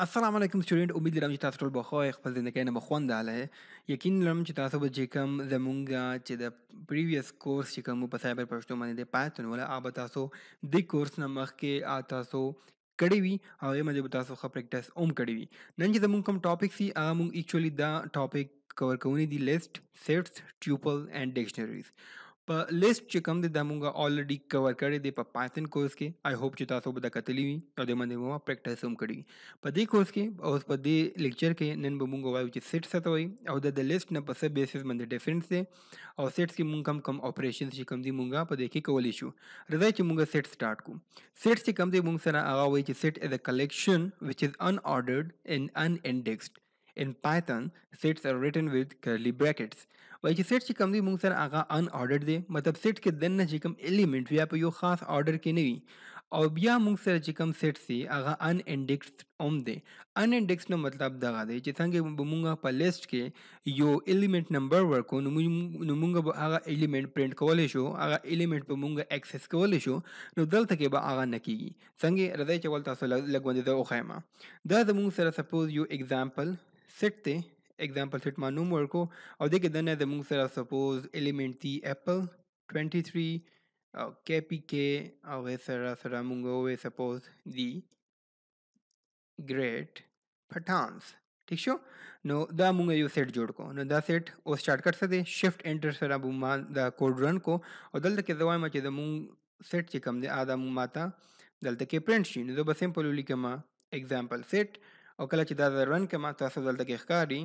السلام علیکم سټوډنټ، امید لرم چې تاسو ټول به ښه خپل ژوندۍ نه بخونداله یقین لرم چې تاسو به چې کوم زمونږ چې د پریویس کورس چې کوم په سایبر پښتو باندې د پایتون ولا هغه تاسو د کورس نه مخکې تاسو کړی وي او هغې باندې به تاسو ښه پریکټس هم کړی وي. نن چې زمونږ کوم ټاپک سي هغه مونږ ایکچولی دا ټاپک کور کوونی دي لیست، سیټس، ټیوپل اینډ ډکشنریز. په لیست چې کوم دی دا مونږه الریډي کور کړی دی په پایتون کورس کې. آی هوپ چې تاسو به دا کتلی وي او د باندې مو پریکټس هم کړی وي. په دې کورس کې او په دې لیکچر کې نن به مونږ وایو چې سیټ څه ته وایي او د لیست نه په څه بیسس باندې ډیفرنس دی او سیټس کې مونږ کم اپریشنز چې کوم دي مونږه په دې کې کولی شو. راځئ چې مونږ سیټ سٹارټ کوو. سیټ چې کوم دی مونږ سره هغه وایي چې سیټ از ا کلیکشن which is unordered and unindexed. In Python, sets are written with curly brackets. وایي چې سیټ چې کوم دی مونږ سره هغه unordered دی، مطلب سیټ کې دننه چې کوم الیمنټ یا په یو خاص آرډر کې نه وي او بیا مونږ سره چې کوم سیټ سي هغه unindexed هم دی. unindexed نو مطلب دغه دی چې څنګه به مونږ په لیست کې یو الیمنٹ نمبر ورکو نو مونږ به هغه الیمنٹ پرنٹ کولی شو، هغه الیمنٹ به مونږ ایکسس کولی شو. نو دلته کې به هغه نه کیږي. څنګه راځئ چې ول تاسو لږ باندې دا وښایم. دا زمونږ سره سپوز یو اگزامپل سیټ دی. اگزامپل سیټ ما نوم ورکو او دې کې دننه زمونږ سره سپوز الیمنٹ دی اپل 23 او KPK او سره مونږ وې سپوز دی گریٹ پټانس. ٹھیک شو. نو دا مونږ یو سیټ جوړ کو. نو دا سیټ او سٹارټ کړ څه دی شفٹ انټر سره به ما دا کوډ رن کو او دلته کې زه وایم چې د مونږ سیټ چې کوم دی دا مونږ ماته دلته کې پرنٹ شي. نو زه به سمپل ولیکم اگزامپل سیټ او کله چې دا رن کما تاسو دلته کې ښکاري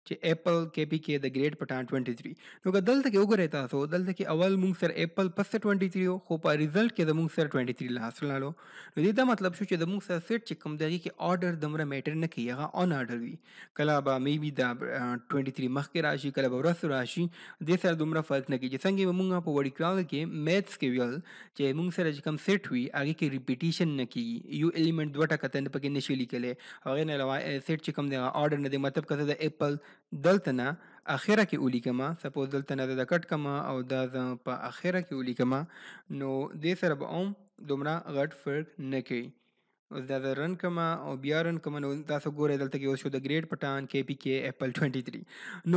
چې اپل KPK د گریټ پټان 23. نو که دلته کې وګورئ تاسو دلته کې اول مونږ سره اپل پس 23 خو په ریزلټ کې د مونږ سره 23 لاس لاله. نو دې دا مطلب شو چې د مونږ سره سیټ چې کوم دغه کې آرډر دمره میټر نه کوي، هغه ان آرډر وي. کله به میبي دا 23 مخکې راشي، کله به ورسره راشي، دې سره دومره فرق نه کوي. څنګه مونږ په وړي کال کې میثس کې ویل چې مونږ سره چې کوم سیټ وي هغه کې ریپیټیشن نه کیږي، یو الیمنٹ دوه ټکه تنه پکې نشي لیکلې. هغه نه علاوه سیټ چې کوم دی آرډر نه دی، مطلب کله د اپل دلته نه اخره کې ولیکما، سپوز دلته نه د کټ کما او دا په اخره کې ولیکما، نو دې سره به هم دومره غټ فرق نه کوي. اوس دا رن کما او بیا رن کما نو تاسو ګورئ دلته کې اوس شو د گریټ پټان KPK اپل 23.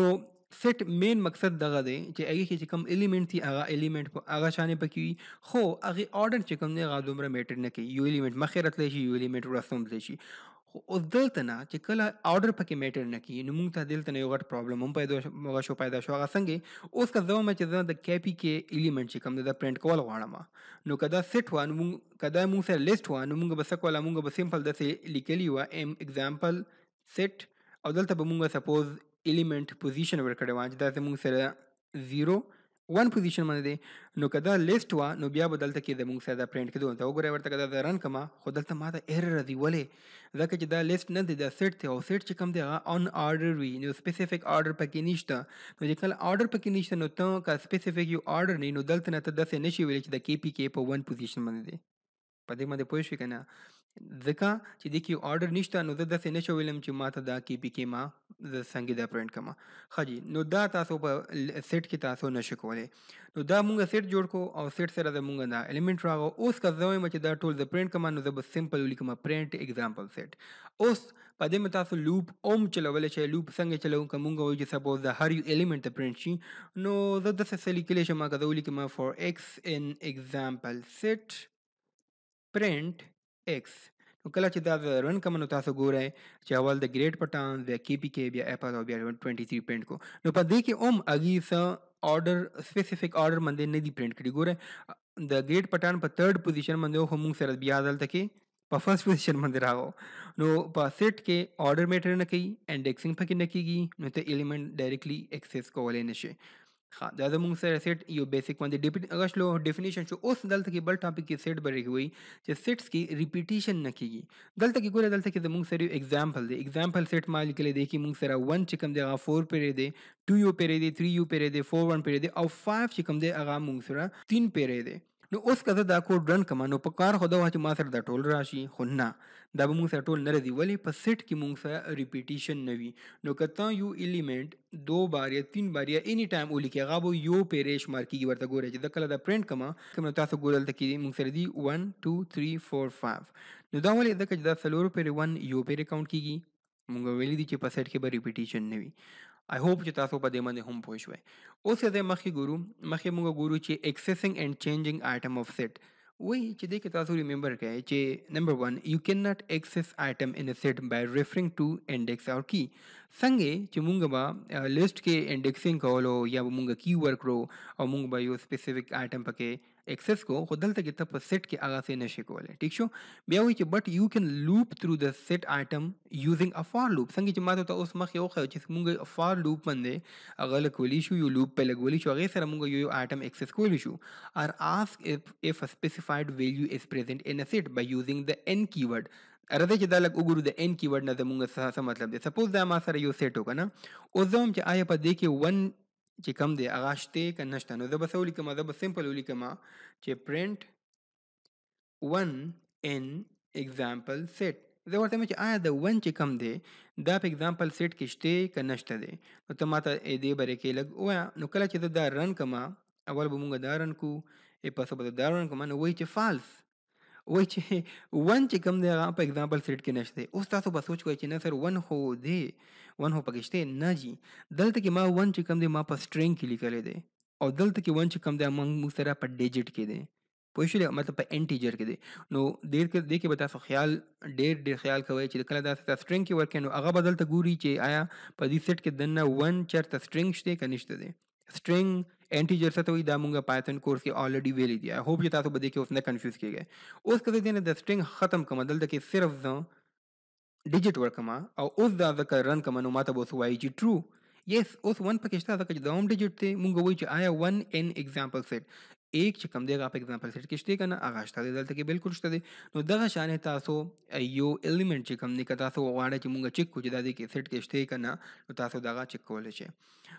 نو سیټ مین مقصد دغه دی چې هغه کې چې کوم الیمنٹ دی هغه الیمنٹ په هغه شانې پکې خو هغه آرډر چې کوم دی هغه دومره میټر نه کوي. یو الیمنٹ مخې راتلی شي، یو الیمنٹ وروسته هم تللی شي. خو اوس دلته نه چې کله آرډر پکې میټر نه کوي نو موږ ته دلته نه یو غټ پرابلم هم پیدا شو. هغه څنګه اوس که زه وایم چې زه د KPK الیمنٹ چې کوم دی دا پرنټ کول غواړم، نو که دا سیټ وه نو که دا مونږ سره لیست وه نو مونږ به څه کوله، مونږ به سمپل داسې لیکلي وه ام اگزامپل سیټ او دلته به مونږ سپوز الیمنٹ پوزیشن ورکړی وه چې دا زمونږ سره 0 1 پوزیشن باندې دی. نو که دا لیست وه نو بیا به دلته کې زمونږ سره دا پرنټ کېدو. ته وګورئ ورته که دا رن کما خو دلته ماته ایرر راځي. ولې؟ ځکه چې دا لیست نه دی، دا سیټ دی او سیټ چې کوم دی هغه ان آرډر وي، نو سپیسیفیک آرډر پکې نشته. نو چې کله آرډر پکې نشته نو ته که سپیسیفیک یو آرډر نه نو دلته نه ته داسې نشي ویلی چې د KPK په 1 پوزیشن باندې دی. په دې باندې پوه شوې که نه؟ ځکه چې دې کې یو آرډر نشته نو زه داسې نشم ویلم چې ما ته دا KPK ما زه څنګه دا پرنټ کړم. ښه جي، نو دا تاسو په سیټ کې تاسو نشئ کولی. نو دا مونږ سیټ جوړ کو او سیټ سره زمونږ دا الیمنٹ راغو. اوس که زه وایم چې دا ټول زه پرنټ کړم نو زه به سمپل ولیکم پرنټ اگزامپل سیټ. اوس په دې مې تاسو لوپ اوم چلولی شئ. لوپ څنګه چلوو؟ که مونږ وایو چې سپوز د هر یو الیمنٹ ته پرنټ شي نو زه داسې څه لیکلی شم، که زه ولیکم فور ایکس ان اگزامپل سیټ پرنٹ ایکس. نو کله چې دا رن کوم نو تاسو ګورئ چې اول د گریټ پټان، بیا KPK، بیا اپل او بیا 23 پرنټ کو. نو په دې کې هم هغې څه آرډر سپیسیفک آرډر باندې نه دي پرنټ کړي. ګوره د گریټ پټان په 3rd پوزیشن باندې خو موږ سره بیا دلته کې په 1st پوزیشن باندې راغو. نو په سیټ کې آرډر میټر نه کوي، انډیکسنګ پکې نه کېږي، نو ته الیمنٹ ډایرکټلی ایکسس کولی نه شي. ښه، دا زموږ سره سیټ یو بیسک باندې هغه شلو ډیفینیشن شو. اوس دلته کې بل ټاپک کې سیټ بری وي چې سیټس کې ریپیټیشن نه کیږي. دلته کې ګوره دلته کې زموږ سره یو اگزامپل دی. اگزامپل سیټ ما لیکلی دی کې موږ سره 1 چې کوم دی هغه 4 پیری دی، 2 یو پیری دی، 3 یو پیری دی، 4 1 پیری دی او 5 چې کوم دی هغه موږ سره 3 پیری دی. نو اوس که زه دا کوډ رن کړم نو په کار خو دا وه چې ما سره دا ټول راشي، خو نه دا به مونږ سره ټول نه راځي. ولې؟ په سیټ کې مونږ سره ریپیټیشن نه وي. نو که ته یو ایلیمنټ 2 بار یا 3 بار یا اني ټایم ولیکې هغه به یو پیرې شمار کېږي. ورته ګورئ چې زه کله دا پرنټ کړم نو تاسو ګورئ دلته کې مونږ سره دي 1 2 3 4 5. نو دا ولې ځکه چې دا څلورو پیرې 1 یو پیرې کاونټ کېږي. مونږ ویلي دي چې په سیټ کې به ریپیټیشن نه وي. آی هوپ چې تاسو په دې باندې هم پوه شوئ. اوس یې مخکې ګورو، مخکې مونږ ګورو چې ایکسیسینګ اینڈ چینجینګ آیټم اف سیټ. وایي چې دې کې تاسو ریممبر کړئ چې نمبر 1 you cannot access item in a set by referring to index or key. څنګه چې مونږ به لیست کې انډیکسینګ کولو یا به مونږ کی ورکړو او مونږ به یو سپیسیفیک آیټم پکې ایکسس کو، خو دلته کې ته په سیټ کې هغه څه نشي کولی. ټیک شو. بیا وایي چې بٹ یو کین لوپ تھرو د سیټ آیټم یوزینګ ا فار لوپ. څنګه چې ما ته اوس مخکې وښیو چې مونږ فار لوپ باندې هغه لګولی شو، یو لوپ په لګولی شو، هغې سره مونږ یو آیټم ایکسس کولی شو. or ask if a specified value is present in a set by using the n keyword. راځئ چې دا لږ وګورو د n keyword نه زموږ څه مطلب دی. سپوز دا ما سره یو سیټ وکړه، اوس زه هم چې آیا په دې کې 1 چې کم دی هغه شته که نشته. نو زه به څه ولیکم؟ زه به سمپل ولیکم چې پرنټ 1 in example set. زه ورته وایم چې آیا د 1 چې کم دی دا په اگزامپل سیټ کې شته که نشته دی. نو ته ما ته دې باره کې لږ ووایه. نو کله چې زه دا رن کړم، اول به مونږ دا رن کو، پس به دا رن کړم، نو وایي چې فالس، وایي چې 1 چې کم دی هغه په اگزامپل سیټ کې نشته دی. اوس تاسو به سوچ کوئ چې نه سر 1 خو دی، 1 خو پکې شته. نه جی، دلته کې ما 1 چې کم دی ما په سټرینګ کې لیکلی دی، او دلته کې 1 چې کم دی موږ سره په ډیجټ کې دی. پوه شولې؟ مطلب په انټیجر کې دی. نو دې کې به تاسو خیال ډېر خیال کوئ چې کله تاسو سټرینګ کې ورکړئ نو هغه به دلته ګوري چې آیا په دې سیټ کې دننه 1 چېرته سټرینګ شته که نشته دی. سټرینګ انټیجر څه ته وایي دا مونږ پایتن کورس کې آلریډي ویلی دی. آی هوپ چې تاسو به دې کې اوس نه کنفیوز کېږئ. اوس که زه دې نه د سټرینګ ختم کړم، دلته کې صرف زه ډیجټ ورکړم او اوس دا ځکه رن کړم نو ماته به اوس وایي چې ټرو. یس، اوس 1 پکې شته ځکه چې دا هم ډیجټ دی. مونږ وایو چې آیا 1 ان ایگزامپل سیټ ایک چې کم دی هغه په ایگزامپل سیټ کې شته که نه؟ هغه شته دی، دلته کې بالکل شته دی. نو دغه شانې تاسو یو ایلیمنټ چې کم دی که تاسو غواړئ چې مونږ چیک کړو چې دا دې کې سیټ کې شته که نه، نو تاسو دغه چیک کولی شئ.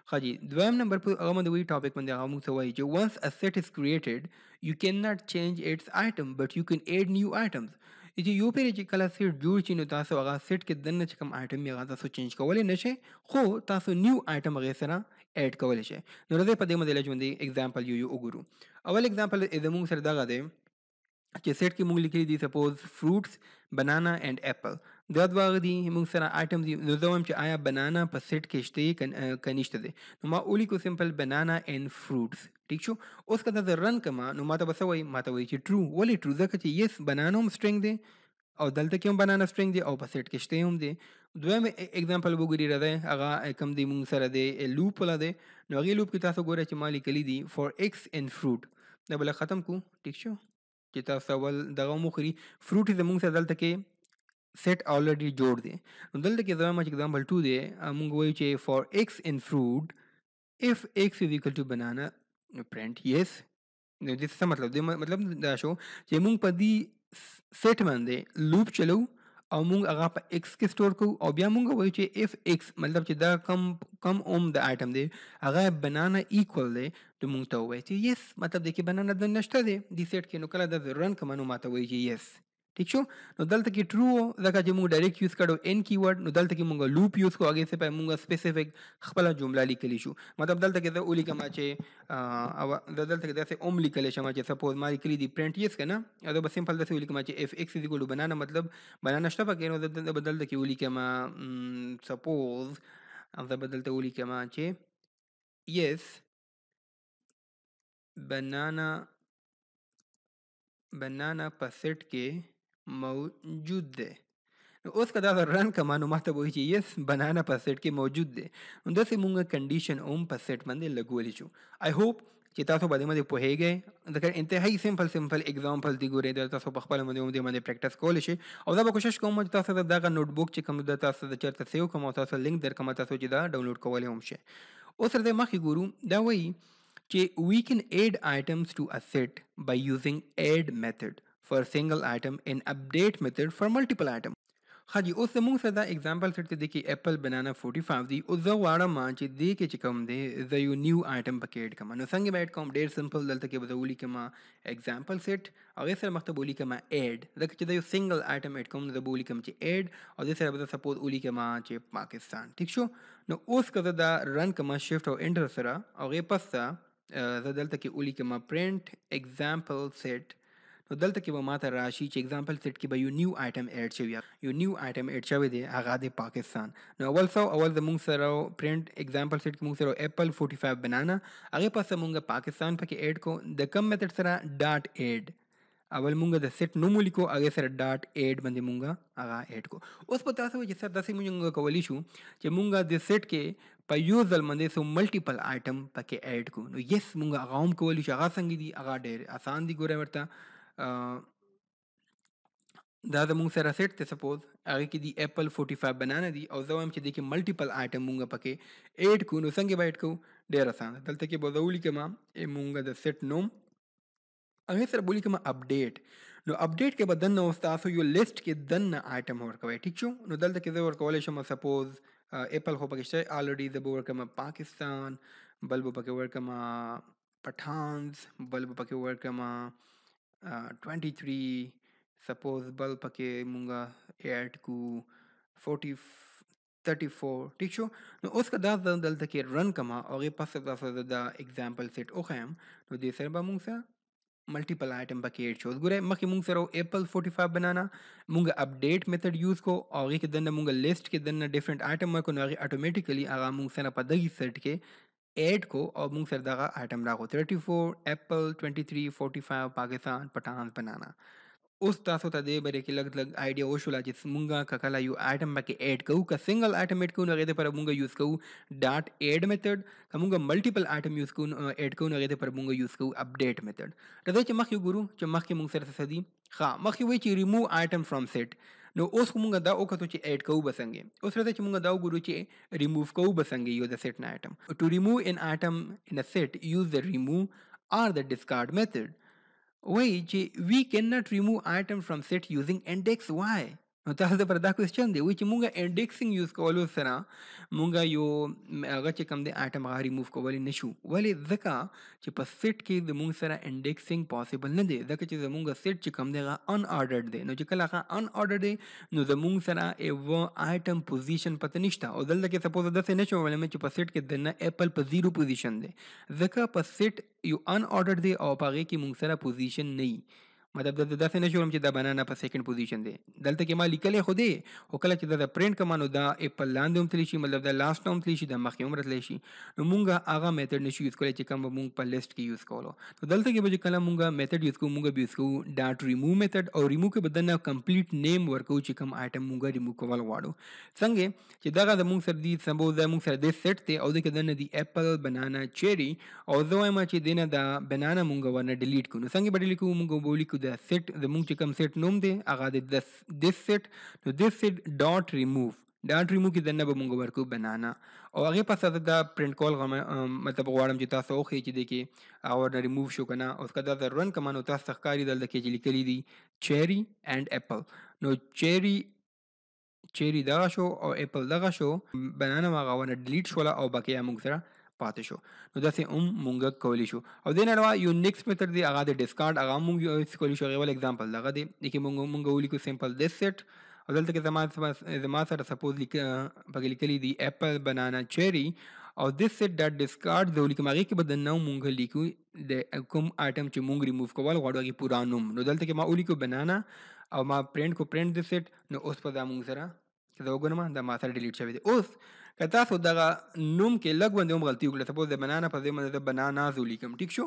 ښه جي، دویم نمبر په هغه باندې وایي ټاپک باندې هغه موږ ته وایي چې once a set is created you cannot change its item but you can add new items. چې یو پیرې چې کله سیټ جوړ شي نو تاسو هغه سیټ کې دننه چې کوم آیټم یې هغه تاسو چینج کولی نه شئ، خو تاسو نیو آیټم هغې سره ایډ کولی شئ. نو راځئ په دې باندې لږ باندې اگزامپل یو وګورو. اول اگزامپل زموږ سره دغه دی چې سیټ کې مونږ لیکلي دي سپوز فروټس، بنانا اینڈ ایپل. دا دوه دي مونږ سره آیټم دي. نو زه وایم چې آیا بنانا په سیټ کې شته که نشته دی. نو ما ولیکو سمپل بنانا اینڈ فروټس. ټیک شو. اوس که دا زه رن کړم نو ما ته به څه وایي؟ ما ته وایي چې ټرو. ولې ټرو؟ ځکه چې یس بنانا هم سټرینګ دی او دلته کې هم بنانا سټرینګ دی او په سیټ کې شته هم دی. دویم اگزامپل وګورئ، راځئ هغه کوم دی مونږ سره دی لوپ والا دی. نو هغې لوپ کې تاسو ګورئ چې ما لیکلي دي فور ایکس ان فروټ. دا به ختم کو. ټیک شو چې تاسو اول دغه وخوري. فروټ زموږ سره دلته کې سیټ آلریډي جوړ دی. نو دلته کې زما چې اگزامپل 2 دی، مونږ وایو چې فور ایکس ان فروټ if x is equal to banana print yes. نو دې څه مطلب دی؟ مطلب دا شو چې مونږ په دې سیټ باندې لوپ چلو او مونږ هغه په ایکس کې سٹور کوو او بیا مونږ وایو چې اف ایکس مطلب چې دا کم اوم د آیټم دی هغه بنانا ایکول دی، نو مونږ ته ووایي چې یس، مطلب دی چې بنانا د نشته دی دې سیټ کې. نو کله دا رن کړم نو ماته وایي چې یس. ٹھیک شو. نو دلته کې ټرو ځکه چې مونږ ډایرکټ یوز کړو ان کیورډ. نو دلته کې مونږ لوپ یوز کوو، هغې څخه مونږ سپیسیفیک خپله جمله لیکلی شو. مطلب دلته کې زه ولیکم چې دلته کې داسې اوم لیکلی شم چې سپوز ما لیکلي دي پرنټ یس که نه، زه به سمپل داسې ولیکم چې اف ایکس از ایکول ټو بنانا، مطلب بنانا شته پکې. نو زه به دلته کې ولیکم سپوز زه به دلته ولیکم چې یس بنانا په سیټ کې موجود دی. نو اوس که دا رن کړم نو ماته به وایي چې یس بنانا په سیټ کې موجود دی. نو داسې مونږ کنډیشن هم په سیټ باندې لګولی شو. آی هوپ چې تاسو په دې باندې پوهیږئ. ځکه انتهایي سمپل اگزامپل دي، ګورئ دا تاسو په خپله باندې هم دې باندې پریکټس کولی شئ. او زه به کوشش کوم چې تاسو ته دغه نوټ بک چې کوم د تاسو د چېرته سیو کوم او تاسو لینک درکړم تاسو چې دا ډاونلوډ کولی هم شئ. اوس راځئ مخکې ګورو. دا وایي چې we can add items to a set by using add method for a single item and update method for multiple items. हाँ जी, اوس زموږ سره دا اگزامپل سیټ کې دی کې اپل بنانا 45 دی او زه غواړم چې دې کې چې کوم دی زه یو نیو آیټم پکې اډ کړم. نو څنګه به اډ کوم؟ ډېر سمپل. دلته کې به زه ولیکم اگزامپل سیټ، هغې سره مخته به ولیکم اډ. ځکه چې دا یو سنګل آیټم اډ کوم، نو زه به ولیکم چې اډ، او دې سره به زه سپوز ولیکم چې پاکستان. ټیک شو؟ نو اوس که زه دا رن کوم شفټ او انټر سره، هغې پس ته زه دلته کې ولیکم پرنټ اگزامپل سیټ. نو دلته کې به ماته راشي چې اگزامپل سیټ کې به یو نیو آیټم اډ شوی، یو نیو آیټم اډ شوی دی، هغه دی پاکستان. نو اول زموږ سره پرنټ اگزامپل سیټ کې موږ سره اپل 45 بنانا، هغې پسې موږ پاکستان پکې اډ کو. د کم میتھډ سره ډاټ اډ. اول مونږ د سیټ نوم ولیکو، هغې سره ډاټ اډ باندې مونږ هغه اډ کو. اوس په تاسو وایي چې سر داسې مونږ کولی شو چې مونږ د سیټ کې په یو ځل باندې سو ملټیپل آیټم پکې اډ کو. نو یس مونږ هغه هم کولی شو. هغه څنګه دي؟ هغه ډېر آسان دي. ګورئ ورته دا زموږ سره سیټ دی، سپوز هغې کې دي اپل 45 بنانا دي، او زه وایم چې دې کې ملټیپل آیټم مونږ پکې اډ کو. نو څنګه به اډ کوو؟ ډېر آسان ده. دلته کې به زه ولیکم مونږ د سیټ نوم، هغې سره به ولیکم اپډیټ. نو اپډیټ کې به دننه اوس تاسو یو لیسټ کې دننه آیټم ورکوئ. ټیک شو؟ نو دلته کې زه ورکولی شم سپوز اپل خو پکې شته الریډي، زه به ورکړم پاکستان، بل به پکې ورکړم پټھانز، بل به پکې ورکړم 23، سپوز بل پکې مونږه اډ کو 34. ټیک شو؟ نو اوس که دا زه دلته کې رن کړم او هغې پس تاسو دا اگزامپل سیټ وښیم، نو دې سره به مونږ سره ملټیپل آیټم پکې اډ شو. ګورئ مخکې مونږ سره اپل 45 بنانا، مونږ اپډیټ میتھډ یوز کو، او هغې کې دننه مونږ لیسټ کې دننه ډفرنٹ آیټم ورکړو. نو هغې اټومیټیکلی هغه مونږ سره په دغې سیټ کې اډ کو، او مونږ سره دغه آیټم راغو 34 اپل 23 45 پاکستان پټھان بنانا. اوس تاسو ته دې باره کې لږ آیډیا وشوله چې مونږ که کله یو آیټم پکې اډ کوو، که سنګل آیټم اډ کوو نو هغې دپاره مونږ یوز کوو ډاټ اډ میتھډ. که مونږ ملټیپل آیټم یوز کوو اډ کوو نو هغې دپاره مونږ یوز کوو اپډیټ میتھډ. راځئ چې مخکې وګورو چې مخکې مونږ سره څه دي. ښه، مخکې وایي چې ریموو آیټم فرام سیټ. نو اوس خو مونږ دا وکتو چې اډ کوو به څنګې. اوس راځئ چې مونږ دا وګورو چې ریموو کوو به څنګې یو د سیټ نه آیټم. ټو ریموو ان آیټم ان ا سیټ یوز د ریموو or the discard method. وایي چې we cannot remove item from set using index. why؟ نو تاسو ته پر دا کوېسچن دی. وایي چې مونږ انډیکسینګ یوز کولو سره مونږ یو هغه چې کوم دی آیټم هغه ریموو کولی نه شو. ولې؟ ځکه چې په سیټ کې زمونږ سره انډیکسینګ پاسبل نه دی، ځکه چې زمونږ سیټ چې کوم دی هغه ان آرډرډ دی. نو چې کله هغه ان آرډرډ دی نو زمونږ سره یوه آیټم پوزیشن پته نشته. او دلته کې سپوز داسې نه شم ویلی چې په سیټ کې دننه اپل په 0 پوزیشن دی، ځکه په سیټ یو ان آرډر دی او په هغې کې مونږ سره پوزیشن نه وي. مطلب دلته داسې نه شولم چې دا بنانا په سیکنډ پوزیشن دی. دلته کې ما لیکلی خو دی، خو کله چې دا د پرنټ کوم نو دا اپل لاندې هم تللی شي، مطلب دا لاست نه هم تللی شي، دا مخکې هم راتلی شي. نو مونږ هغه میتھډ نشو یوز کولی چې کوم به مونږ په لیسټ کې یوز کولو. نو دلته کې به چې کله مونږ میتھډ یوز کوو، مونږ به یوز کوو ډاټ ریموو میتھډ، او ریموو کې به دننه کمپلیټ نیم ورکوو چې کوم آیټم مونږ ریموو کول غواړو. څنګه چې دغه زمونږ سره دي، سپوز دا مونږ سره دې سیټ دی او دې کې دننه دي اپل بنانا چیري، او زه وایم چې دې نه دا بنانا مونږ ورنه ډیلیټ کړو. نو څنګه به ډیلیټ کوو؟ مونږ به ولیکو د سیټ زمونږ چې کوم سیټ نوم دی هغه دی دس سیټ. نو دس سیټ ډاټ ریموو، ډاټ ریموو کې دننه به مونږ ورکو بنانا، او هغې پس دا پرنټ کول مطلب غواړم چې تاسو وښیي چې دې کې هغه ورنه ریموو شو که نه. اوس که دا زه رن کړم نو تاسو ته ښکاري دلته کې چې لیکلي دي چیري اینډ اپل. نو چیري دغه شو او اپل دغه شو، بنانا هغه ورنه ډیلیټ شوله او بقیه مونږ سره پاتې شو. نو داسې هم مونږ کولی شو. او دې نه علاوه یو نیکسټ میتھډ دی، هغه د ډسکارډ، هغه هم مونږ یوز کولی شو. هغې ول اګزامپل دغه دی، دې کې مونږ ولیکو سمپل دس سیټ، او دلته کې زما سره سپوز پکې لیکلي دي اپل بنانا چیري، او دس سیټ ډاټ ډسکارډ زه ولیکم. هغې کې به دننه مونږ لیکو د کوم آیټم چې مونږ ریموو کول غواړو هغې پورا نوم. نو دلته کې ما ولیکو بنانا او ما پرنټ کو پرنټ دس سیټ. نو اوس په دا مونږ سره که زه وګورم دا ما سره ډیلیټ شوی دی. اوس که تاسو دغه نوم کې لږ باندې هم غلطي وکړه، سپوز د بنانا په ځای باندې د بناناز ولیکم، ټیک شو؟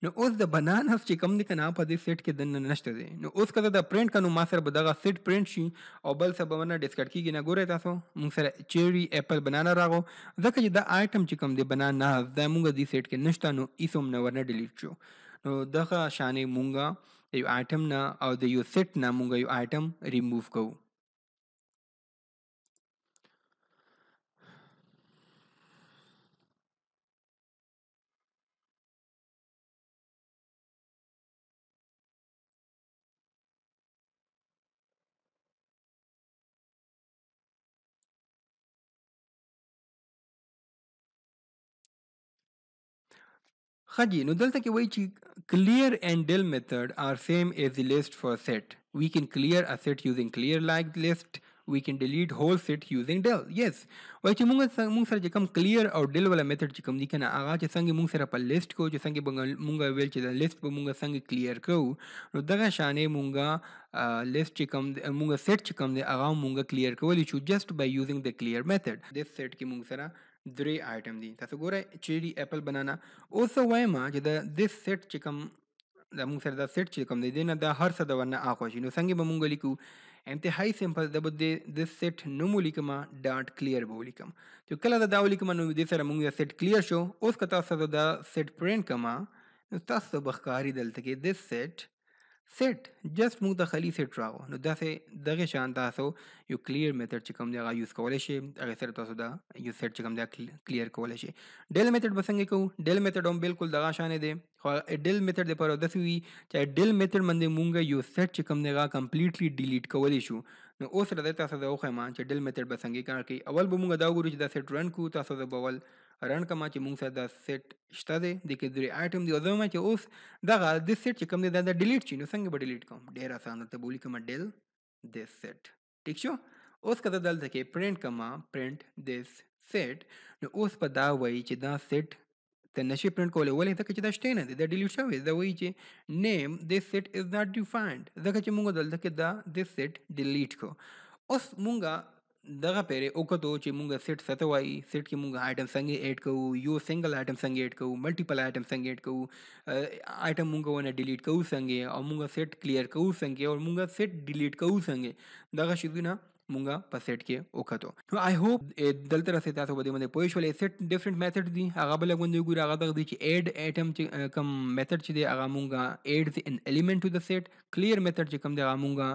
نو اوس د بناناز چې کوم دی که نه په دې سیټ کې دننه نشته دی. نو اوس که زه دا پرنټ کړم نو ما سره به دغه سیټ پرنټ شي او بل څه به ورنه ډسکارډ کېږي نه. ګورئ تاسو مونږ سره چیري اپل بنانا راغو، ځکه چې دا آیټم چې کوم دی بناناز دا مونږ دې سیټ کې نشته، نو هېڅ هم نه ورنه ډیلیټ شو. نو دغه شانې مونږ یو آیټم نه او د یو سیټ نه مونږ یو آیټم ریموو کوو. हाँ जी, नुदल्ता के वही चीज clear and del method are same as the list for set. We can clear a set using clear like list. We can delete whole set using del. Yes. वही चीज मुंग सर जकम clear और del वाला method चिकम दी कना आगा चे संगे मुंग सर पर list को जो संगे मुंगा वेल चे list पर मुंगा संगे clear को नो दगा शाने मुंगा list चिकम मुंगा set चिकम दे आगा मुंगा clear को वाली चू just by using the clear method. This set की मुंग सरा द्रे आइटम दी तासो गोरा चेरी एप्पल बनाना ओसो वायमा जदा दिस सेट चिकम दा मुंग सर दा सेट चिकम दे देना दा हर सदा वरना आकोशी नो संगे बमुंगली को एंते हाई सिंपल दा बदे दिस सेट नुमुलिकमा डॉट क्लियर बोलिकम तो कला दा दावलिकमा नो दे सर मुंग सेट क्लियर शो उस कता सदा दा सेट प्रिंट कमा तासो बखकारी दलते के दिस सेट सेट जस्ट मुंग दा खाली सेट रागो नो दा से दगे शान तासो यू क्लियर मेथड चिकम दे यूज कोले शे अगर सर तासो दा यू सेट चिकम दे क्लियर कोले शे डेल मेथड बसंगे को डेल मेथड हम बिल्कुल दगा शाने दे डेल मेथड दे पर दसवी चाहे डेल मेथड मंदे मुंगा यू सेट चिकम देगा कंप्लीटली डिलीट कोले शू नो ओस रदे तासो दा ओखे मान चाहे डेल मेथड बसंगे कारण कि अवल बमुंगा दा गुरु दा सेट रन को तासो दा बवल रन कमा चे मुंग सा दा सेट स्टदे दिके दुरे आइटम दी ओदो मा चे ओस दगा दिस सेट चिकम दे दा डिलीट ची नो संगे ब डिलीट कम डेर आसान ते बोली कमा डेल दिस सेट ठीक छो ओस कदा दल तके प्रिंट कमा प्रिंट दिस सेट नो ओस पर दा वही चे दा सेट ते नशे प्रिंट कोले वले तक चे दा स्टेन दे दा डिलीट शावे दा वही चे name this set is not defined दगा चे मुंगा दल तके दा दिस सेट डिलीट को उस मुंगा दगा पेरे ओका तो चे मुंगा सेट सतवाई सेट के मुंगा आइटम संगे ऐड को यो सिंगल आइटम संगे ऐड को मल्टीपल आइटम संगे ऐड को आइटम मुंगा वने डिलीट को संगे और मुंगा सेट क्लियर को संगे और मुंगा सेट डिलीट को संगे दगा शिदुना मुंगा पर सेट के ओका तो आई होप दल तरह से तासो बदे मंदे पोइश वाले सेट डिफरेंट मेथड दी आगा बले गुंदे गुर आगा तक दी ची ऐड आइटम कम मेथड ची दे आगा मुंगा add an element to the set clear method ची कम दे आगा मुंगा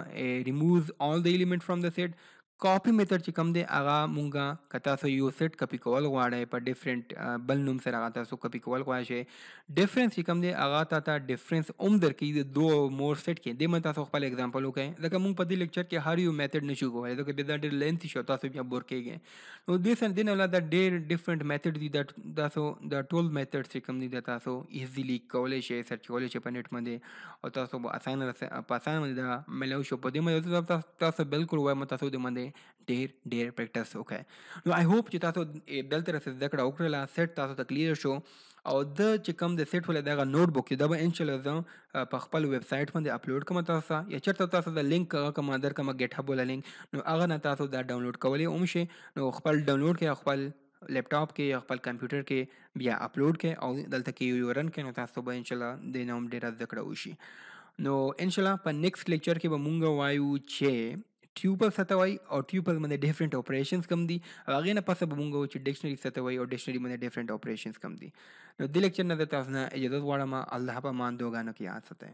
remove all the element from the set copy method ची कम दे आगा मुंगा कता सो यू सेट कपी कॉल वाड़े पर डिफरेंट बल नुम से आगा ता सो कपी कॉल वाशे डिफरेंस ची कम दे आगा ता डिफरेंस उमदर की दो मोर सेट के दे मता सो पहले एग्जांपल ओके लका मुंग पदी लेक्चर के हर यू मेथड न शुगो है तो के बेदा दे लेंथ शोता सो या बोर के गे नो दिस एंड देन वाला द देर डिफरेंट मेथड दी दैट दा सो द टोल मेथड ची कम दी देता सो इजीली कॉलेज शे सर्च कॉलेज पर नेट मंदे और ता सो आसान आसान मंदे दा मेलो शो पदी मंदे ता सो बिल्कुल वे मता सो दे मंदे डेर practice okay no I hope चिता तो दल तरह से दकड़ा ओकरला सेट तासो त क्लियर शो और द चिकम द सेट वाला दागा नोटबुक दबा इंशाल्लाह ज पखपल वेबसाइट में अपलोड कमा तासा या चरता तासा द लिंक कमा दर कमा गेटहब वाला लिंक नो अगर ना तासो द डाउनलोड कवले उमशे नो खपल डाउनलोड के खपल लैपटॉप के या खपल कंप्यूटर के या अपलोड के और दल तक यू रन के नो तासो ब इंशाल्लाह दे नाम डेरा दकड़ा उशी नो इंशाल्लाह पर नेक्स्ट लेक्चर के बमुंगा वायु छे ट्यूपल सतवाई और ट्यूपल में डिफरेंट ऑपरेशंस कम दी आगे ना पास बमुंगा वो डिक्शनरी सतवाई और डिक्शनरी में different operations come the know the lecture ना देता अपना इजाजत वाड़ा मा अल्लाह पा मान दोगा न की आसत है